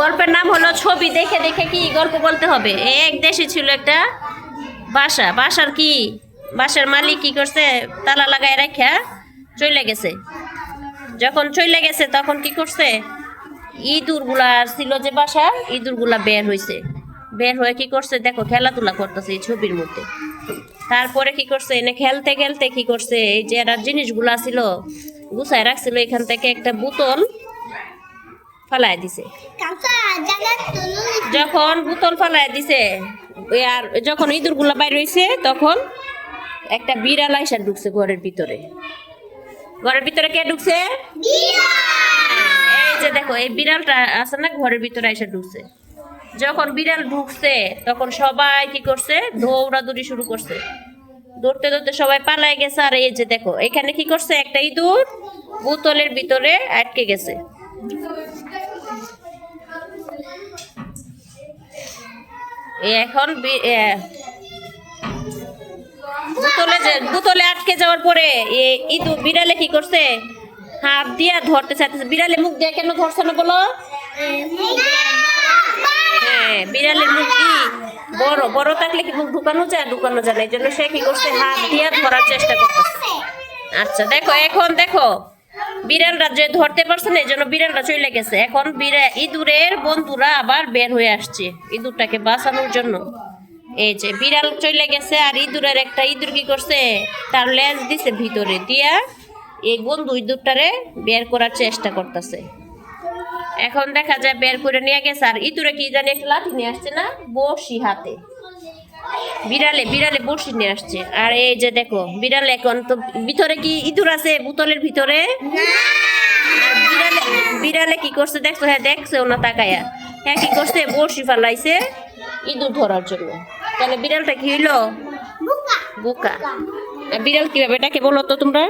গল্পের নাম হলো ছবি দেখে দেখে কি গল্প বলতে হবে। এক দেশে ছিল একটা বাসা। বাসার মালিক কি করছে, তালা লাগায় রাখা চলে গেছে। যখন চলে গেছে তখন কি করছে, ইঁদুরগুলা ছিল যে বাসার, ইঁদুরগুলা বের হয়েছে। বের হয়ে কি করছে দেখো, খেলাধুলা করতেছে এই ছবির মধ্যে। তারপরে কি করছে, এনে খেলতে খেলতে কি করছে, এই যে এরা জিনিসগুলা ছিল গুছায় রাখছিল, এখান থেকে একটা বোতল ফালাই দিছে। যখন বোতল ফালাই দিছে, আর যখন ইঁদুরগুলা বাইর হয়েছে তখন একটা বিড়াল আইসা ঢুকছে ঘরের ভিতরে। ঘরের ভিতরে কে ঢুকছে? এই যে দেখো, এই বিড়ালটা আছে না ঘরের ভিতরে আইসা ঢুকছে। যখন বিড়াল ঢুকছে তখন সবাই কি করছে, দৌড়াদৌড়ি শুরু করছে। দৌড়তে দৌড়তে সবাই পালায় গেছে। আর এই যে দেখো, এখানে কি করছে, একটা ইঁদুর বোতলের ভিতরে আটকে গেছে। এখন বোতলে আটকে যাওয়ার পরে ইঁদুর বিড়ালে কি করছে, হাত দিয়া ধরতে চাইতেছে। বিড়ালে মুখ দিয়ে কেন ধরছে না বলো? হ্যাঁ, বিড়ালের মুখ কি বড় বড় থাকলে কি মুখ ঢুকানো যায়? ঢুকানো যায় না, এই জন্য সে কি করছে, হাত দিয়া ধরার চেষ্টা করতেছে। আচ্ছা দেখো, এখন দেখো বিড়ালটা যে ধরতে পারছে না, এই জন্য বিড়ালটা চলে গেছে। এখন ইঁদুরের বন্ধুরা আবার বের হয়ে আসছে ইঁদুরটাকে বাঁচানোর জন্য। এই যে বিড়াল চলে গেছে, আর ইঁদুরের একটা ইঁদুর কি করছে, তার লেজ দিছে ভিতরে দিয়া এই বন্ধু ইঁদুরটারে বের করার চেষ্টা করতেছে। এখন দেখা যায় বের করে নিয়ে গেছে। আর ইঁদুরে কি জানি একটা লাঠি নিয়ে আসছে না, বড়শি হাতে। বিড়ালে বড়শি নিয়ে আসছে। আর এই যে দেখো, বিড়ালে এখন তো ভিতরে কি ইঁদুর আছে বোতলের ভিতরে? আর বিড়ালে কি করছে দেখছো? হ্যাঁ দেখছে ওনা তাকায়া। হ্যাঁ কি করছে, বড়শি ফালাইছে ইঁদুর ধরার জন্য। তাহলে বিড়ালটা কি হইলো? বোকা। বিড়াল কিভাবে এটাকে বলো তো তোমরা?